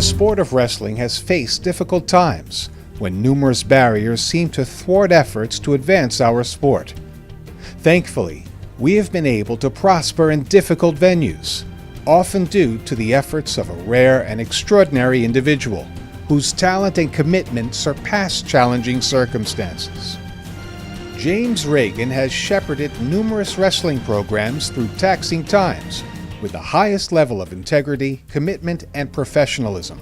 sport of wrestling has faced difficult times when numerous barriers seem to thwart efforts to advance our sport. Thankfully, we have been able to prosper in difficult venues, often due to the efforts of a rare and extraordinary individual whose talent and commitment surpass challenging circumstances. James Regan has shepherded numerous wrestling programs through taxing times with the highest level of integrity, commitment, and professionalism.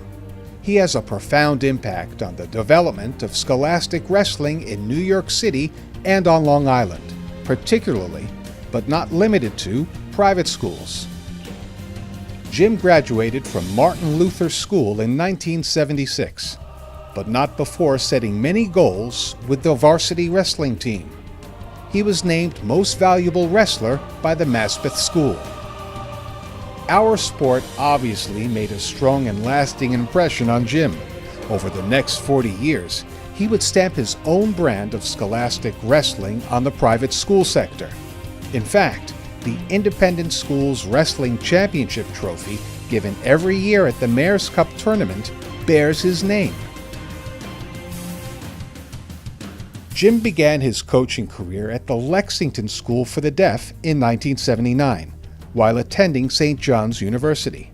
He has a profound impact on the development of scholastic wrestling in New York City and on Long Island, particularly, but not limited to, private schools. Jim graduated from Martin Luther School in 1976, but not before setting many goals with the varsity wrestling team. He was named Most Valuable Wrestler by the Maspeth School. Our sport obviously made a strong and lasting impression on Jim. Over the next 40 years, he would stamp his own brand of scholastic wrestling on the private school sector. In fact, the Independent Schools Wrestling Championship trophy, given every year at the Mayor's Cup tournament, bears his name. Jim began his coaching career at the Lexington School for the Deaf in 1979, while attending St. John's University.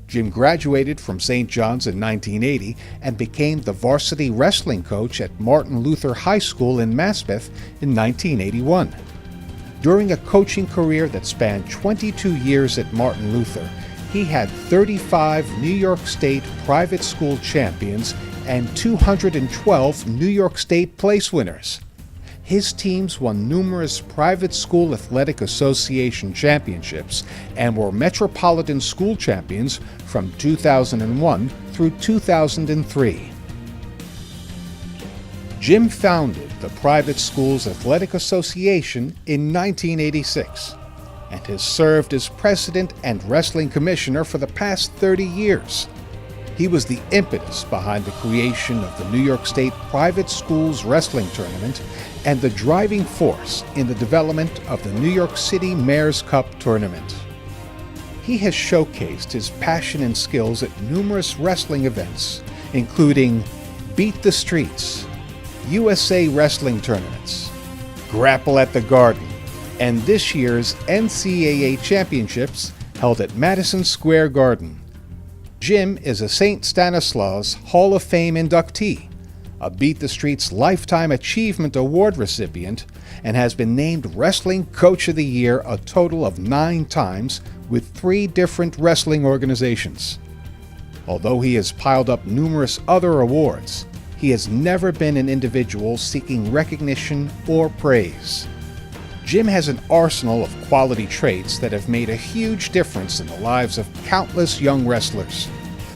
Jim graduated from St. John's in 1980 and became the varsity wrestling coach at Martin Luther High School in Maspeth in 1981. During a coaching career that spanned 22 years at Martin Luther, he had 35 New York State private school champions and 212 New York State place winners. His teams won numerous Private School Athletic Association championships and were Metropolitan School champions from 2001 through 2003. Jim founded the Private Schools Athletic Association in 1986 and has served as president and wrestling commissioner for the past 30 years. He was the impetus behind the creation of the New York State Private Schools Wrestling Tournament and the driving force in the development of the New York City Mayor's Cup tournament. He has showcased his passion and skills at numerous wrestling events, including Beat the Streets, USA Wrestling Tournaments, Grapple at the Garden, and this year's NCAA Championships held at Madison Square Garden. Jim is a St. Stanislaus Hall of Fame inductee, a Beat the Streets Lifetime Achievement Award recipient, and has been named Wrestling Coach of the Year a total of 9 times with 3 different wrestling organizations. Although he has piled up numerous other awards, he has never been an individual seeking recognition or praise. Jim has an arsenal of quality traits that have made a huge difference in the lives of countless young wrestlers.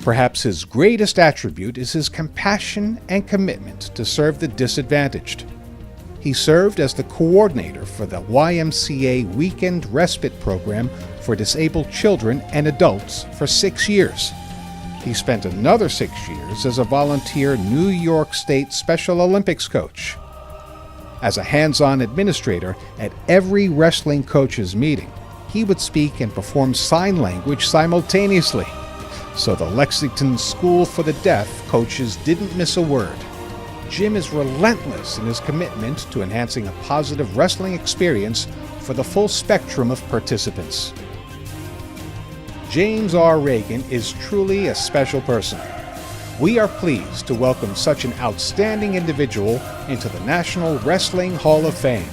Perhaps his greatest attribute is his compassion and commitment to serve the disadvantaged. He served as the coordinator for the YMCA Weekend Respite Program for disabled children and adults for 6 years. He spent another 6 years as a volunteer New York State Special Olympics coach. As a hands-on administrator at every wrestling coach's meeting, he would speak and perform sign language simultaneously, so the Lexington School for the Deaf coaches didn't miss a word. Jim is relentless in his commitment to enhancing a positive wrestling experience for the full spectrum of participants. James R. Regan is truly a special person. We are pleased to welcome such an outstanding individual into the National Wrestling Hall of Fame.